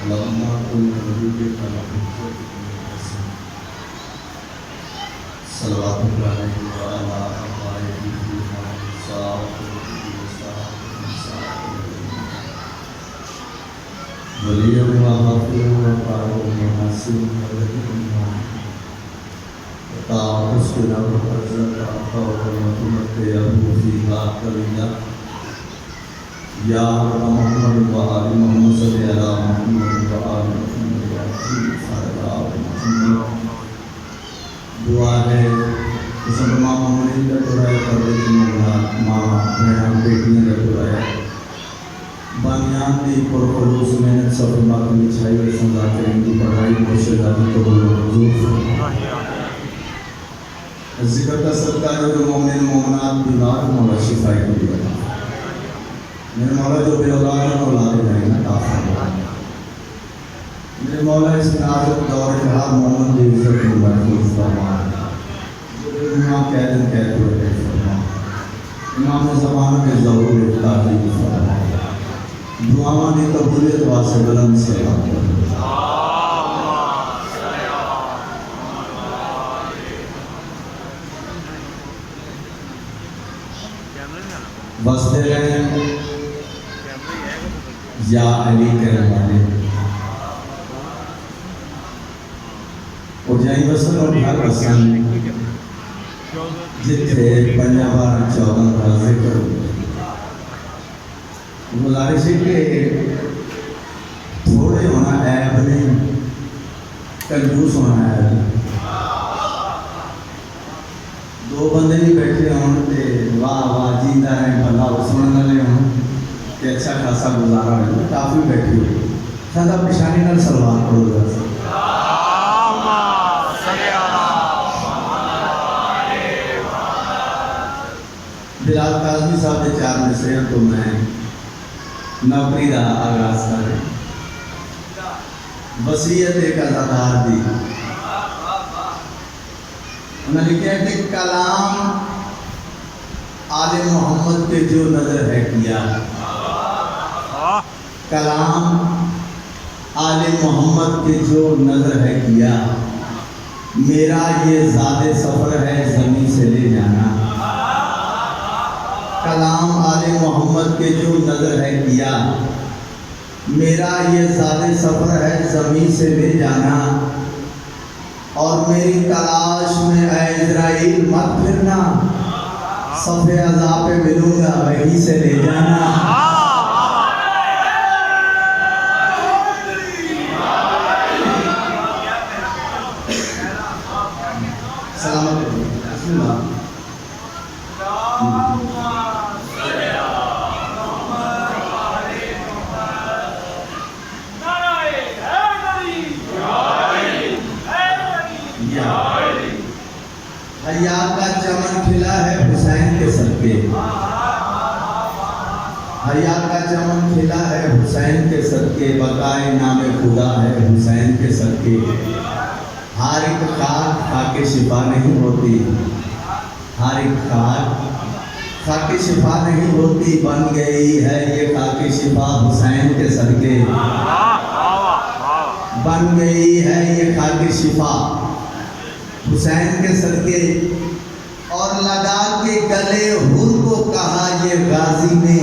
لما كنا نريد أن نحفظ صلوات الله وعلى آله وليا وغفير وقارئ وحسين ولكن وتعطسنا وحزن وتمتعه فيها قليلا يا رب محمد وآل محمد صل على محمد وآل محمد دعا ہے مسلمان مومنین کا دعا ہے پردے ماں بہن بیٹیاں کا دعا ہے بانیان کی پرخلوص محنت سب باقی بچھائی ہوئی سمجھا کریں کی پڑھائی مرشداتی قبول و منظور ذکر کا صدقہ جو مومن مومنات بیمار مولا شفائی کو دیا میرے مولا جو بے اولاد ہیں اولاد جائیں عطا فرما میرے مولا اس نازک دور کے ہر مومن کی عزت کو محفوظ فرما جو امام قید ہوئے فرما امام زمانہ کے ظہور افتادی فرما دعاواں کی قبولیت واسطے بلند سے واسطے رہے یا علی کرمانے اور جائیں وصل اور ہر وصل جتنے پنجابار 14 کا ذکر گزارش ہے کہ تھوڑے ہونا عیب نہیں کنجوس ہونا عیب نہیں دو بندے بھی بیٹھے ہوں تے واہ واہ جیندہ رہے بھلا سنن والے ہوں کہ اچھا خاصا گزارا ہے کافی بیٹھی ہوئی سادہ پشانی نال سلوات پڑھو گا بلال کاظمی صاحب کے 4 مصرے ہیں تو میں نوکری دا آغاز کریں وصیت ایک ازادار دی انہوں نے لکھا ہے کہ کلام آل محمد کے جو نظر ہے کیا کلام آل محمد کے جو نظر ہے کیا میرا یہ زاد سفر ہے زمین سے لے جانا کلام آل محمد کے جو نظر ہے کیا میرا یہ زاد سفر ہے زمین سے لے جانا اور میری تلاش میں اے اسرائیل مت پھرنا صفِ عذاب پہ ملوں گا وہیں سے لے جانا سلامت بسم اللہ حیا کا چمن کھلا ہے حسین کے صدقے حیا کا چمن کھلا ہے حسین کے صدقے بقائے نام خدا ہے حسین کے صدقے ہر ایک خاک خاک شفا نہیں ہوتی ہر ایک خاک خاک شفا نہیں ہوتی بن گئی ہے یہ خاک شفا حسین کے صدقے بن گئی ہے یہ خاک شفا حسین کے صدقے اور لگا کے گلے حر کو کہا یہ غازی نے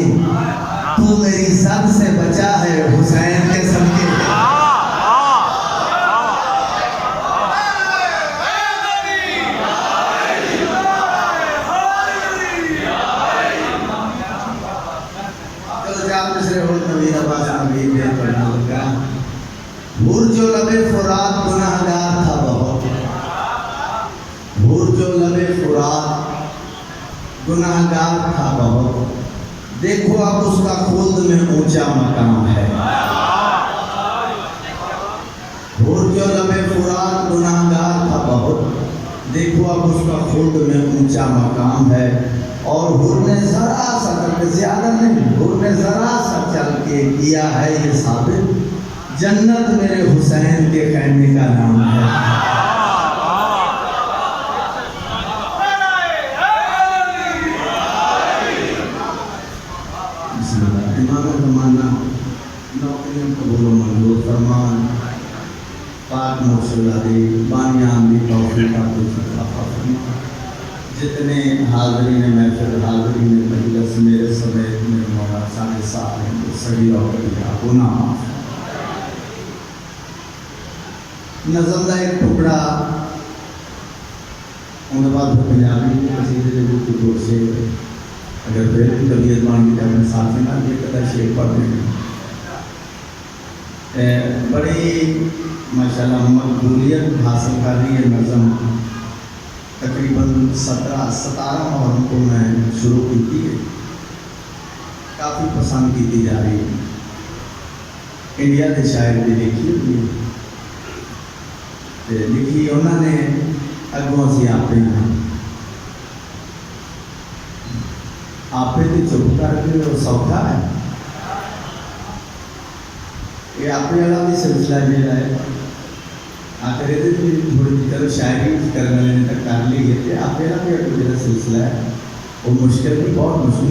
تو میری زد سے بچا ہے حسین کے صدقے حر جو لبے فرات گناہگار تھا بہت حر جو لبے فرات گناہگار تھا بہت دیکھو اب اس کا خلد میں اونچا مقام ہے حر جو لبے فرات گناہگار تھا بہت دیکھو اب اس کا خلد میں اونچا مقام ہے اور حر نے ذرا سا زیادہ نہیں حر نے ذرا سا چل کے کیا ہے یہ ثابت جنت میرے حسین کے خیمے کا نام ہے بسم اللہ امام زمانہ نوکریاں قبول و منظور فرمان پاک موصلہ دی بانیان دی توفیق عطا فرما جتنے حاضرین محفل حاضرین مجلس میرے سمیت میرے مولا سارے ساتھ ہیں صغیرہ و کبیرہ گناہ معاف نظم کا ایک ٹکڑا ان بعد پنجابی قصیدے کے روپ کو سے اگر پھر بھی طبیعت بان کی اپنے ساتھ نہ یہ قدر شعر پڑھ دیں بڑی ماشاءاللہ مقبولیت حاصل کر رہی ہے نظم تقریباً 17 محرم کو میں شروع کی ہے کافی پسند کی جا رہی ہے انڈیا کے شاعر بھی لکھی ہوئی ہے لکھی انہوں نے اگوں سے آپ تو چپ کر کے سوکھا ہے یہ آپ والا بھی سلسلہ جہاں ہے آخر یہ تھوڑی چلو شاعری کرنے والے تک کر لی ہے آپ والا بھی اگر جا سلسلہ ہے وہ مشکل بھی بہت مشکل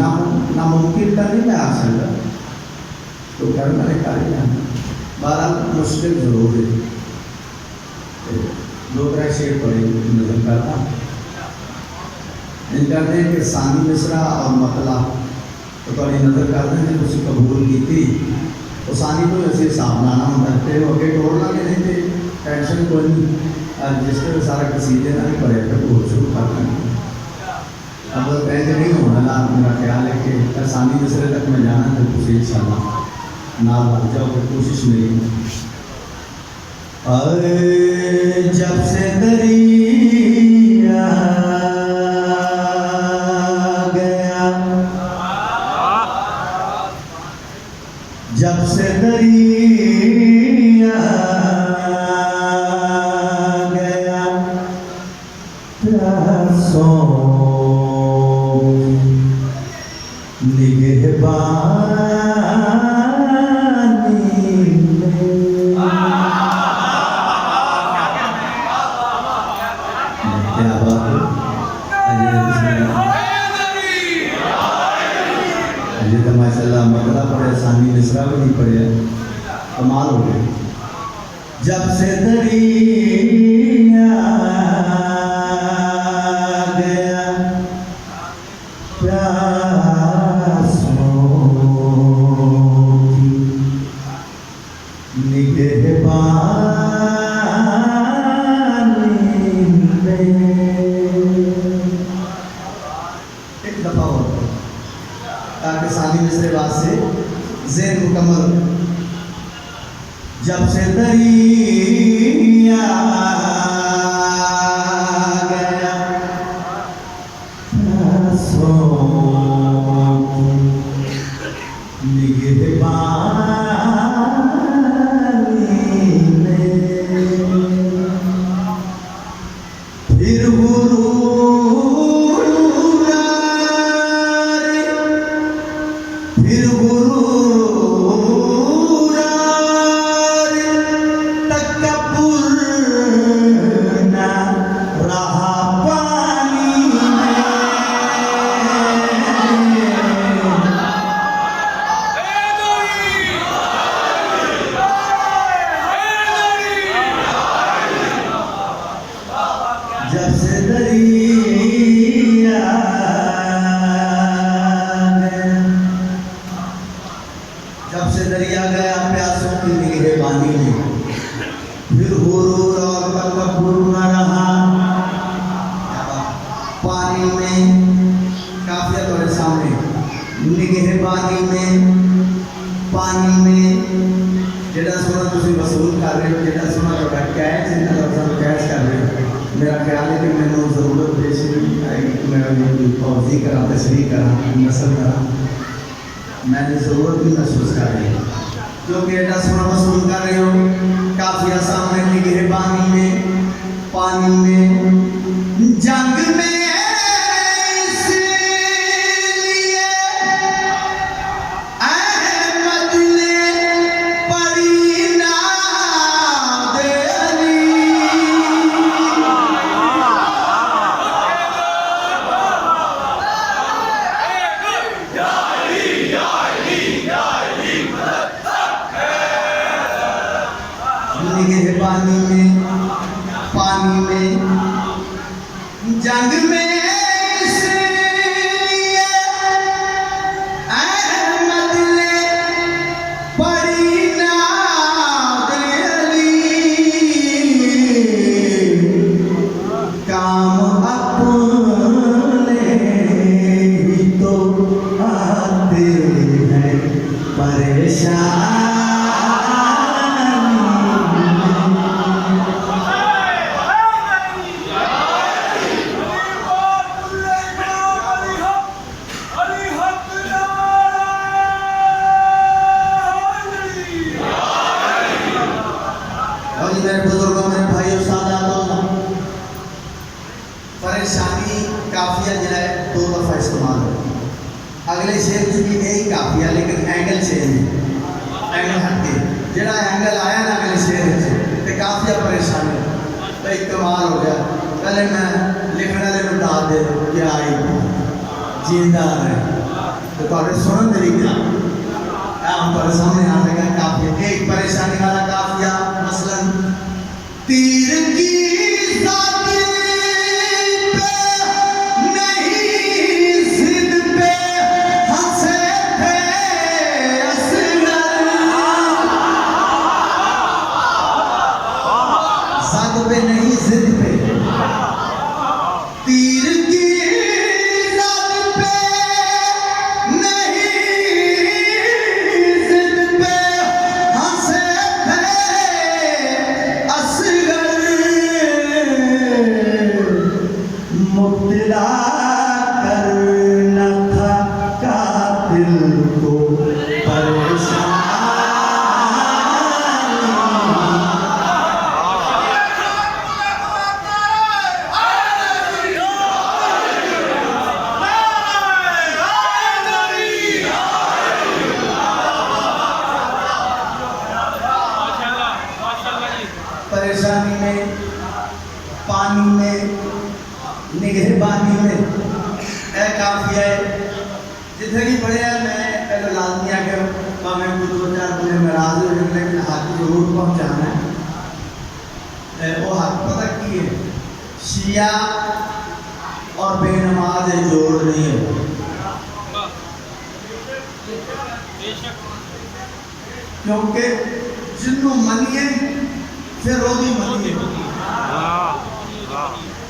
ناممکن کا نہیں میں آ سکتا تو کرنے والے کر ہی جانا بہرحال مشکل ضرور ہے دو تر شعر پڑھے نظم کرتا ان کرتے ہیں کہ ثانی مصرع اور مطلع تو تھوڑی نظر کرتے ہیں کہ اسی قبول کی تھی تو ثانی تو ایسے حساب لانا ہوتا ہے وہ اگے ٹوڑنا بھی نہیں تھے ٹینشن کوئی نہیں جس طرح سارا قصیدے نہ نہیں پڑھے تھے وہ شروع کرنا اب پہلے نہیں ہونا نا میرا خیال ہے کہ ثانی مصرع تک میں جانا تو کچھ ان شاء اللہ نہ لگ جاؤ کہ کوشش میری جب سے دریا گیا جب سے دریا گیا پیاسوں نگہبانی مطلع پڑھے ثانی مصرع بھی نہیں پڑھے کمال ہو گئے جب سے دریا گیا پیاسوں کی نگہبانی ایک دفعہ اور تاکہ ثانی مصرع بعد سے ذہن مکمل جب سے دریا گیا پیاسوں کی نگہبانی پھر جب سے دریا گیا جب سے دریا گیا پیاسوں کی نگہبانی میں پھر غرور اور تکبر نہ رہا پانی میں کافیہ تمہارے سامنے نگہبانی میں پانی میں جڑا سونا تسی وصول کر رہے ہو جڑا سونا تھوڑا کیش انہاں لفظاں کیش کر رہے ہو میرا خیال ہے کہ میں نے ضرورت پیش آئی کہ میں توضیح کرا تشریح کرا نثر کرا میں نے ضرورت بھی محسوس کر رہی ہوں کیونکہ ایڈا سونا وصول کر رہے ہو کافیہ سامنے نگہبانی میں پانی میں جنگ میں نگہبانی میں پانی میں جنگ میں اس لیے احمد نے پڑھی ناد علی کام اپنے ہی تو آتے ہیں پریشان میرے بزرگوں میرے بھائیوں ساداتوں پریشانی کافیہ جو ہے دو دفعہ استعمال ہوتی ہے اگلے شعر کی یہی کافیہ لیکن اینگل چینج ہے اینگل ہٹ کے جڑا اینگل آیا نا اگلے شعر سے تو کافیہ پریشانی تو ایک کمال ہو گیا پہلے میں لکھنے والے بتا دے کہ آئی زندہ ہے تو تھوڑے سنن طریقہ ہم پر سامنے آ رہے ہیں کافیہ ایک پریشانی والا کافیہ مثلا تیر کی ذاتی پہ نہیں ضد پہ ہنسے تھے اصغر ذات پہ نہیں ضد پہ تیر کی ذات پہ مبتلا کرنا تھا قاتل کو پریشان پریشانی میں پانی میں نگہبانی میں اے کافی ہے جتنے کی پڑھے ہیں میں پہلے لازمی ہے کہ میں کو دو چار دنیں میں راضی ہو جائیں لیکن حق ضرور پہنچانا ہے وہ حق پتہ کی ہے شیعہ اور بے نماز جوڑ نہیں ہے کیونکہ جنوں منیے پھر روزی منیے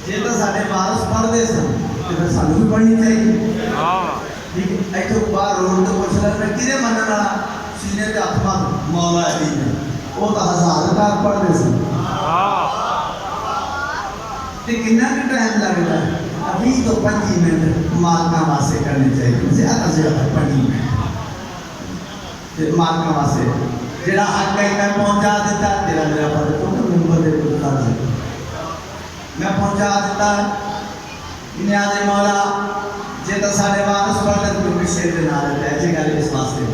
یہ تو سارے وارث پڑھ دے سن تو سانوں بھی پڑھنی چاہیے ٹھیک ہے ایتھے باہر روڈ تے پوچھ لے میں کدے منن والا سینے تے ہاتھ مار مولا علی نے وہ تو ہزار کا پڑھ دے سن تے کتنا ٹائم لگتا ہے ابھی تو 5 منٹ مالکاں واسطے کرنے چاہیے زیادہ سے زیادہ 5 منٹ تے مالکاں واسطے جڑا حق ہے میں پہنچا دیتا تیرا میرا پڑھ تو نمبر دے کو کر دے میں پہنچا دیتا ہے نیاز مولا جے تو سارے وارث پڑھ لے تو شیر دے نال ہے جے گل اس واسطے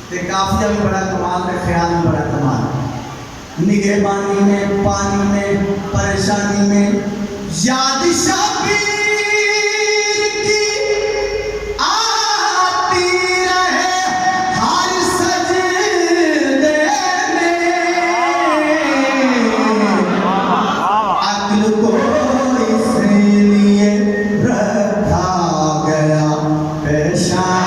تے کافیہ بھی بڑا کمال تے خیال بھی بڑا کمال نگہبانی میں پانی میں پریشانی میں یاد شبیر کی آتی رہے ہر سجدے میں عقل کو اس لیے رکھا گیا پیشانی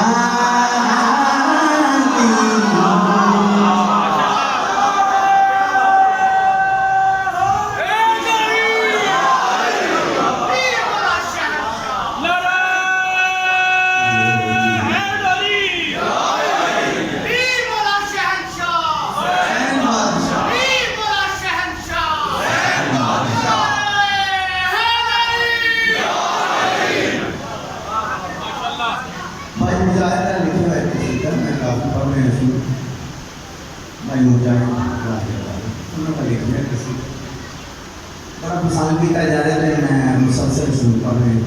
بڑا پسند کیتا جا رہا ہے میں مسلسل سن پڑھ رہے ہیں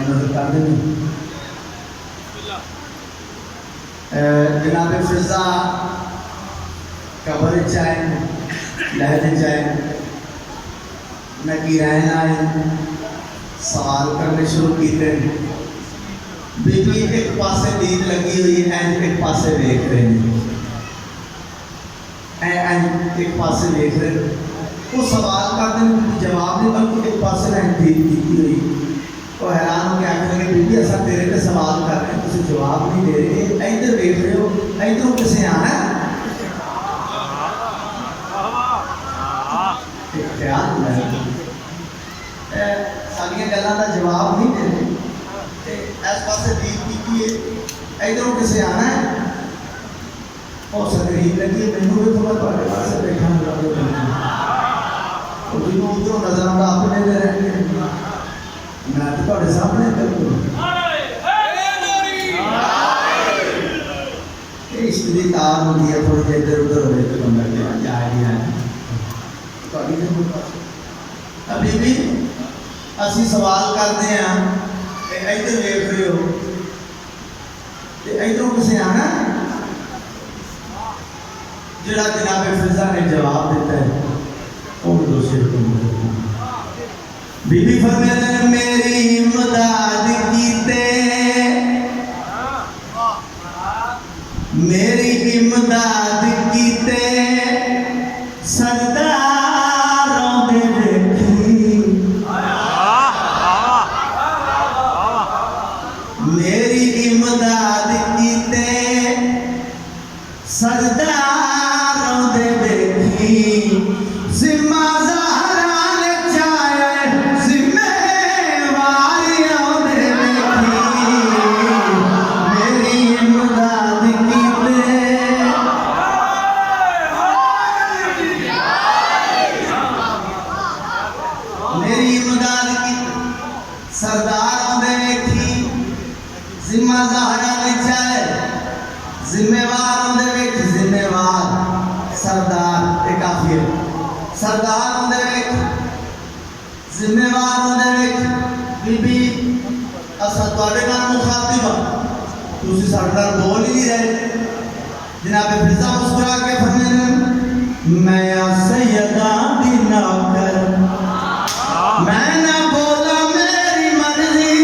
نظر کر دیں جناب فضا قبر چاہے لہر چاہے نکیرین آئے سوال کرنے شروع کیتے بی بی ایک پاسے دید لگی ہوئی ہے ایک پاسے دیکھ رہے ہیں ایک پاسے دیکھ رہے وہ سوال کرتے ہیں جواب نہیں بلکہ ایک پاسے نے ٹھیک کی ہوئی وہ حیران ہو کے آخر لگے بیٹی ایسا تیرے پہ سوال کر رہے ہیں تجھے جواب نہیں دے رہے ادھر دیکھ رہے ہو ادھروں کسے آنا ہے خیال ساریاں گلاں کا جواب نہیں دے رہے اس پاسے دیکھ کی ہے ادھروں کسے آنا ہے اور سکرین لگی ہے مینوں بھی تھوڑا تھوڑے پاسے دیکھا جنہوں ادھروں نظر آتا اپنے دے رہے ہیں میں تو تھوڑے سامنے کروں عشق دی تار ہوتی ہے تھوڑی دیر ادھر ادھر ہوئے تو بندہ کیا جائے گی آئے تھوڑی دیر ہوتا ابھی بھی اسی سوال کرتے ہیں کہ ادھر دیکھ رہے ہو ادھروں کسے آنا جڑا جناب فضا نے جواب دیتا ہے وہ دوسرے کو بی بی فرماتے ہیں میری امداد کیتے میری امداد کیتے سرداروں دے دیکھی میری امداد کیتے سرداروں دے دیکھی ذمہ سردار ہوندے ویکھ ذمہ وار ہوندے ویکھ بی بی اسا تواڈے نال مخاطب ہاں تسی ساڈے نال بول ہی نہیں رہے جناب فضا مسکرا کے فرماتے میں سیدہ دی نوکر میں نہ بولا میری مرضی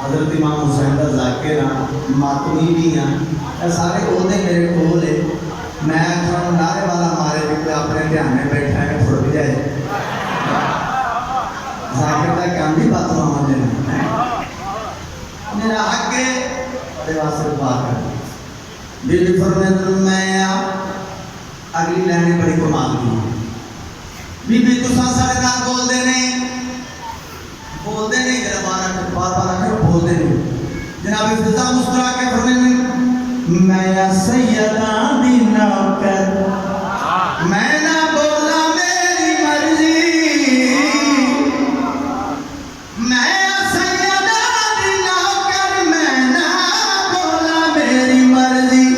حضرت امام حسین کا ذاکر ہاں ماتمی بھی ہاں سارے عہدے میرے کول ہے میں تھوڑا نعرے والا مارے بھی کوئی اپنے دھیان میں بیٹھا ہے تھوڑ بھی جائے ذاکر کا کام بھی بات ماما دینا میرا حق ہے بڑے واسطے بات کر بی بی فرماتے میں اگلی لائن بڑی کمال کی بی بی تساں سارے نال بول دے نہیں ذرا بار بار بول دے نہیں جناب فضا مسکرا کے فرماتے میں سیدہ دی نوکر میں نہ بولا میری مرضی میں سیدہ دی نوکر میں نہ بولا میری مرضی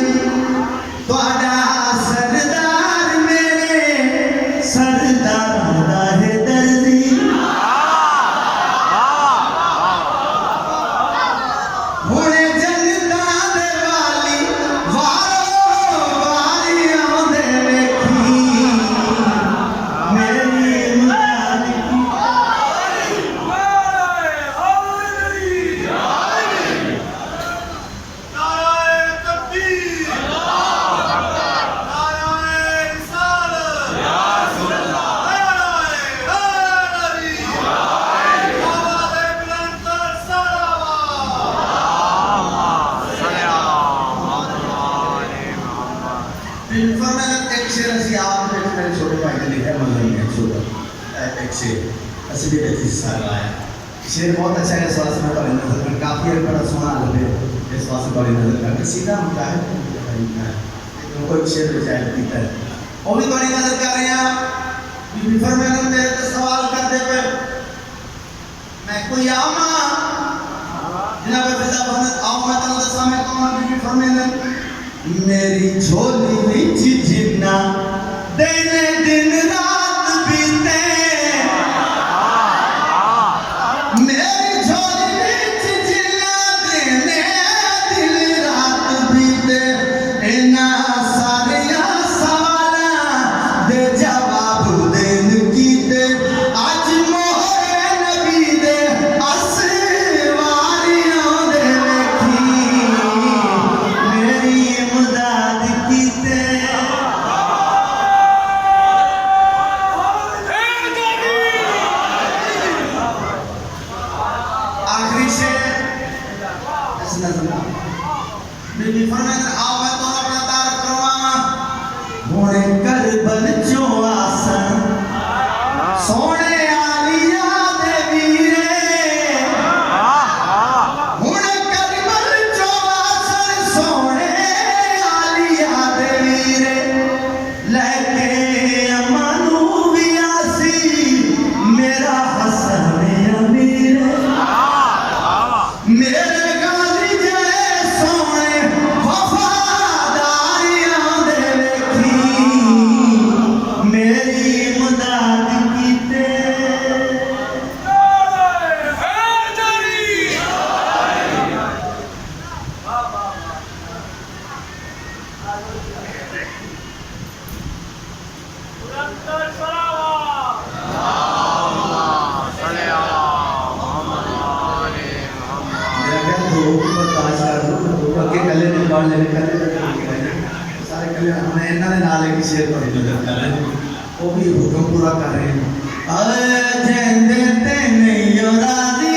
تواڈا سردار میرے سردار دا ہے درزی شیر بہت اچھا ہے اس واسطے میں پڑھنے نظر کر کافی ہے بڑا سونا لگے اس واسطے پڑھنے نظر کر سیدھا مجاہد کوئی شیر مجاہد پیتا ہے وہ بھی تھوڑی نظر کر رہے ہیں بی بی فرمائے تیرے تو سوال کرتے پہ میں کوئی آما جناب فضا فرمائے آؤ میں تنہوں دسا میں کون بی بی فرمائے میری جھولی وچ جنا دن رات بیتے میری جھولی وچ جنا دن رات بیتے اینا ساریا سوالا دے جواب دین کیتے آج موہر نبی دے اسواریاں دے ویکھی میری امداد کیتے آخری شعر اس نظم بی بی فرمائے آؤ میں تو اپنا تعارف کرواں ہونے کربل چوں آسن سونے آلیا دے ویرے ہونے کربل چوں آسن سونے آلیا دے ویرے لے کے امانو بیاسی میرا حسن امیر میرے غازی جے سونے وفاداریاں دے ویکھی میری امداد کیتے سارے کلے ہمیں انہوں نے نالے کی شیر پر مدد کر رہے ہیں وہ بھی حکم پورا کر رہے ہیں اے جہندے تے نہیں راضی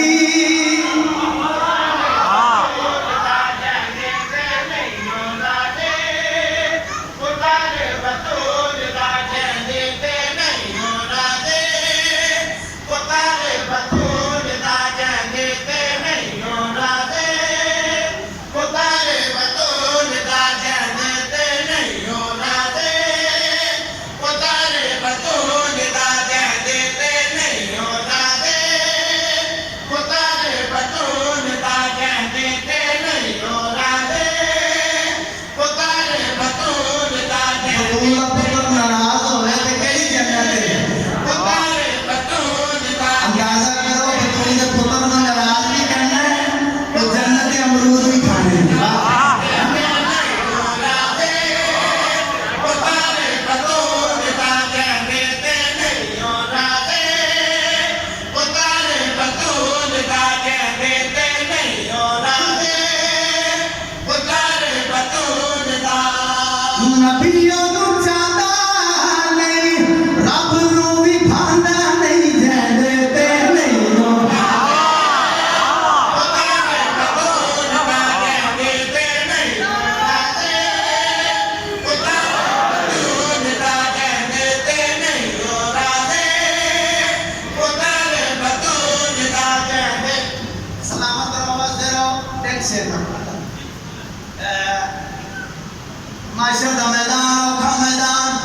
معاشر دا میدان اوکھا میدان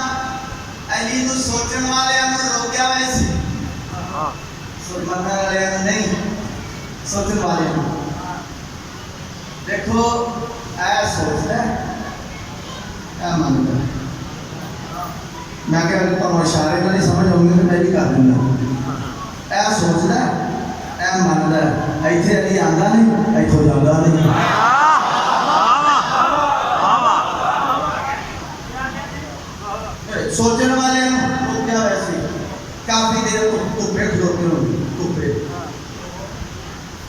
علی نو سوچن والے انہوں روکیا ویسی سلمان والے انہوں نہیں سوچن والے انہوں دیکھو اے سوچ ہے اے من ہے میں کہ اگر تو اشارے کا نہیں سمجھ ہوں گے تو میں بھی کر دوں گا اے سوچ ہے اے من ہے ایتھے علی آندہ نہیں ایتھو جاندہ نہیں سوچنے والے لوگ کیا ویسے کافی دیر کپڑے کھلوتے ہوں کپڑے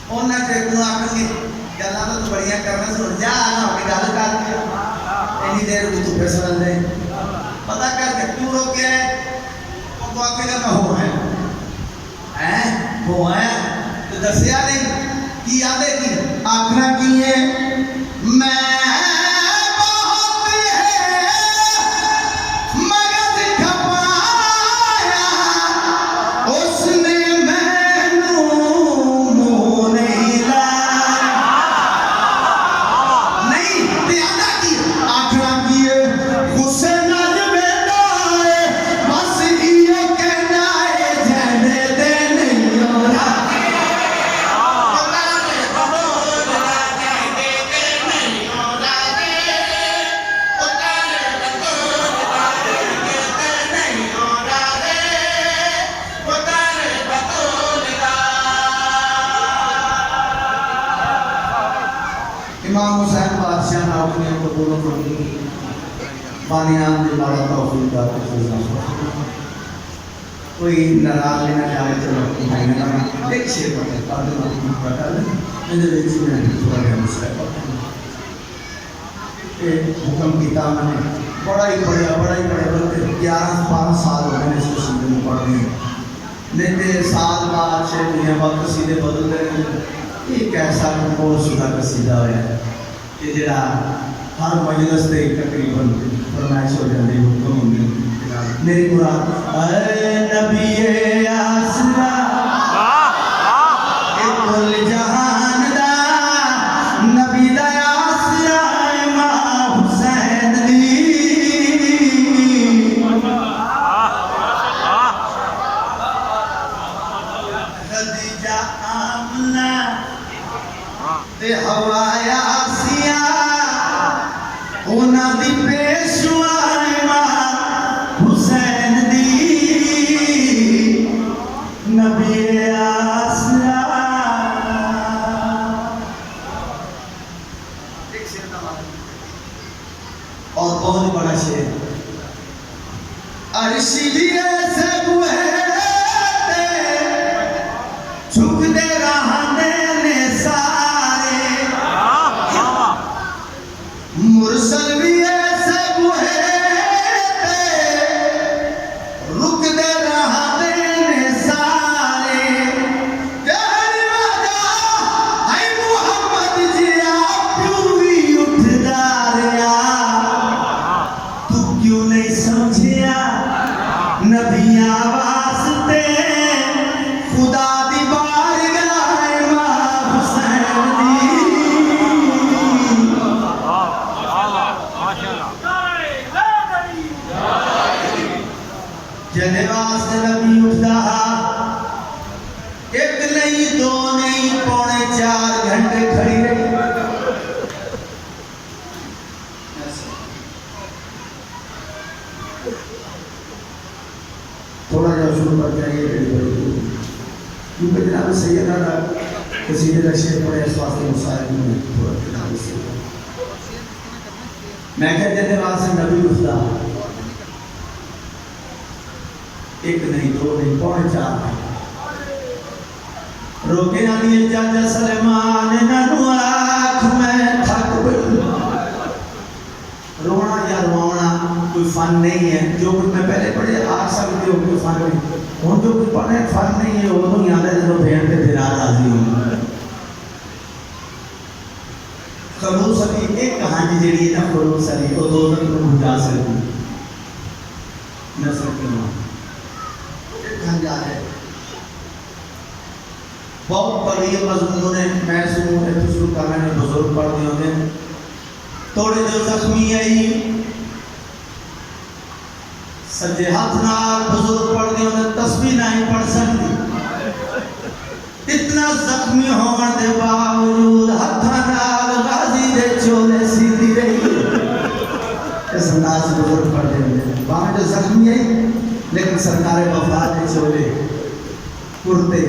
انہوں نے کہا آخر گے گلاں تو بڑیاں کرنا سن جا آنا ہوگی گل کر کے اینی دیر کو کپڑے سمجھ دیں پتہ کر کے کیوں روکے ہیں وہ تو آخر گا میں ہو ہے تو دسیا نہیں کی یادیں کی آخنا کی ہے میں اپنے قبول و منظور بانیان دی مارا توفیق دا خزانہ کوئی ناراض لینا چاہے چلو بھائی نے ایک شیر پڑھے پڑھے پڑھا لیں میرے بیچی میں تھوڑا گیا مسئلہ پڑھا کہ حکم کتاب میں بڑا ہی پڑھا بلکہ 11-12 سال ہو گئے اس قصیدے میں پڑھ رہے ہیں لیتے سال بعد 6 مہینے بعد قصیدے بدل رہے ہیں ایک ایسا کمپوز شدہ قصیدہ ہے کہ جڑا ہر مجلس سے تقریباً فرمائش ہو جاتی حکم ہوگی میری مراد اے نبی آسرا اے کل جہان دا نبی دا آسرا امام حسین دی خدیجہ آمنہ تے حوا یاسیہ اونا دی پیشوا امام حسین دی نبی آسرا ایک شیر اور بہت بڑا شیر عرشی لیے سے بوہے جھک دے رہانے نے سارے مرسل بھی ایسے بوہے رک دے رہانے نے سارے تیری وجہ ہے محمد جیا کیوں بھی اٹھ داریا تو کیوں نہیں سمجھیا نبی آواز تے خدا دی بارگاہ امام حسین دی جنے واسطے نبی اٹھتا ایک نہیں دو نہیں 3.25 گھنٹے کھڑی رہی تھوڑا جا شروع کر جائیے کیونکہ جناب سیدہ دا قصیدے کا شعر پڑے اس واسطے مسائل میں تھوڑا جناب سیدہ میں کہتے ہیں واسطے نبی اٹھتا ایک نہیں دو نہیں 3.25 روکے نہ دیے چاچا سلیمان ننو آنکھ میں تھک گئی رونا یا روانا کوئی فن نہیں ہے جو کچھ میں پہلے پڑھے آ سکتے ہو کوئی فن نہیں ہوں جو کچھ پڑھے فن نہیں ہے وہ تو یاد ہے جب بھیڑ کے پھرا راضی ہوں خلوص علی ایک کہانی جڑی ہے نا خلوص علی وہ دو تک میں بجا سکتی نہ سکتی ہوں ایک کہانجا ہے بہت بڑی مضمون ہے میں سنوں ایپیسوڈ کا میں نے بزرگ پڑھ دی ہوتے ہیں توڑے جو زخمی آئی سجے ہاتھ نال بزرگ پڑھ دی ہوتے تسبیح نہیں پڑھ سکتی اتنا زخمی ہونے دے باوجود ہاتھ نال غازی دے چولے سیدھی رہی اس انداز سے بزرگ پڑھ دی ہوتے وہاں جو زخمی آئی لیکن سرکار وفا دے چولے کرتے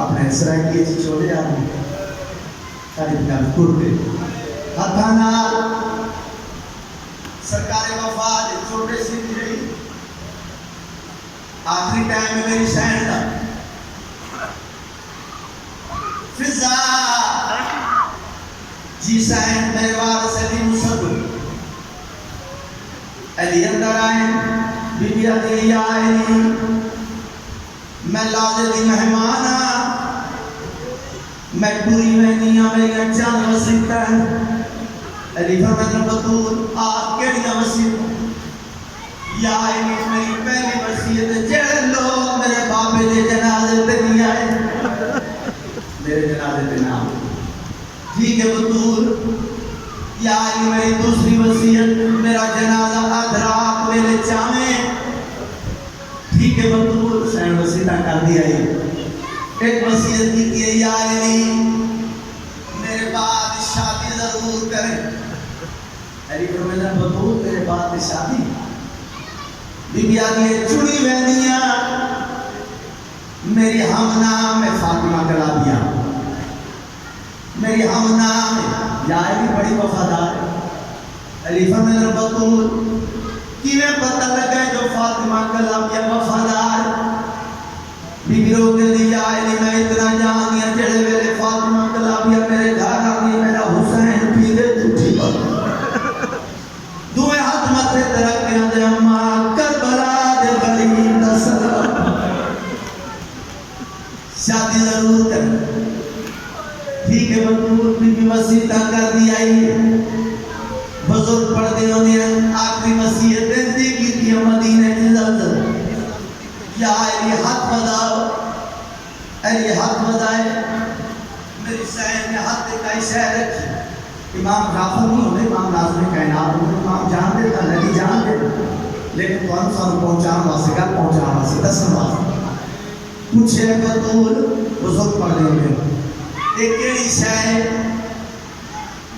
اپنے سرائکی چولے آنے تعریف کا کرتے ہتھانا سرکار وفا دے چھوٹے سیدھی رہی آخری ٹائم میں میری سینڈ دا فضا جی سینڈ میرے وارث علی مصد علی اندر آئے بی بی علی آئے میں لازے دی مہمانا میں پوری مہنیاں میری چاند وسیقہ ہے علی فرمائن بطور آپ کیڑیاں وسیقہ یا آئینی میری پہلی وسیعت جڑے لوگ میرے بابے دے جنازے تے نہیں آئے میرے جنازے تے نام ٹھیک ہے بطور یا آئینی میری دوسری وسیعت میرا جنازہ ادھرات میرے چامیں ٹھیک ہے بطور سین وسیعتہ کر دیا ہے ایک وسیعت کی کہ یا علی میرے بعد شادی ضرور کریں علی فرمائنا بطور میرے بعد شادی بی بی آدھی چڑی وینیاں میری ہم نام ہے فاطمہ کلابیاں میری ہم نام ہے یا علی بڑی وفادار ہے. علی فرمایا بطول کیویں پتہ لگا جو فاطمہ کلام یا وفادار. بی بی رو کے یا علی میں اتنا جان دیا جڑے ویلے فاطمہ کلام یا میرے گھر آ گئی میرا حسین پی دے جھوٹی بات. دوے ہاتھ ماتھے ترک کے اندے اماں کربلا دے غریب دا سلام. شادی ضرور کر ٹھیک ہے بطول بی بی وسیعتہ کر دی آئی. بزرگ پڑھتے ہونے آخری وصیت دی کی تھی مدینہ کی زلزل. یا علی ہاتھ بداؤ علی ہاتھ بدائے. میری سین نے ہاتھ کا اشارہ رکھی. امام غافر نہیں ہوتے امام ناظم کائنات ہوتے امام جان دیتا نبی جان دیتا لیکن تو ہم سب پہنچانا واسے گا پہنچانا واسے دسن واسے پوچھے بطول بزرگ پڑھتے ہونے ایک کیڑی شاہ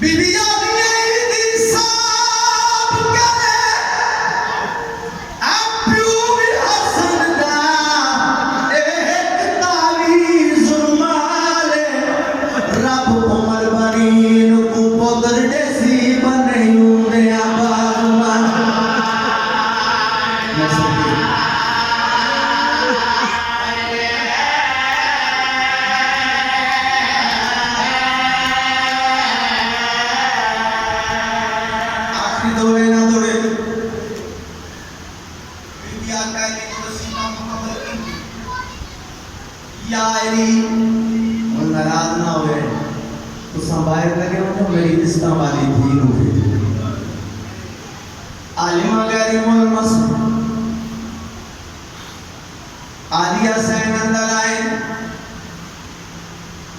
بی بی آدمی یا علی اور ناراض نہ ہوئے تو سنبھائے لگے ہوں میری رشتہ والی دین ہوئی. عالمہ غیر ملمس عالیہ سین اندر آئے.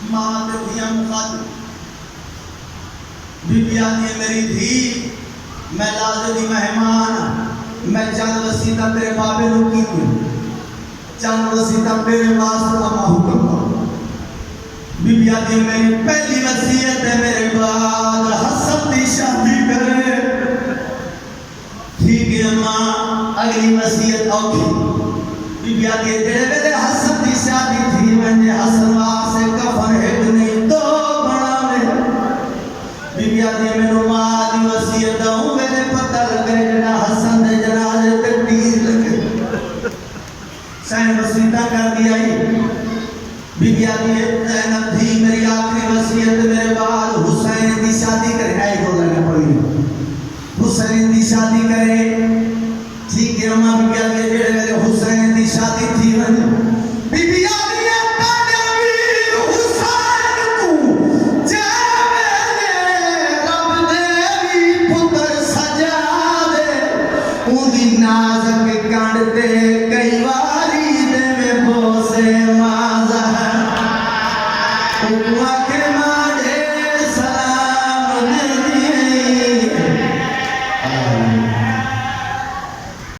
ماں دے دیا مخاطب بی بی آدھی میری دھی میں لازمی مہمان میں چند وسیطہ تیرے بابے رکی ہوں چند وسیطہ میرے واسطہ اما حکم کرو. بی بی آدھی میری پہلی وصیت ہے میرے بعد حسن دی شادی کرے. ٹھیک ہے اماں اگلی وصیت اوکھی. بی بی آدھی تیرے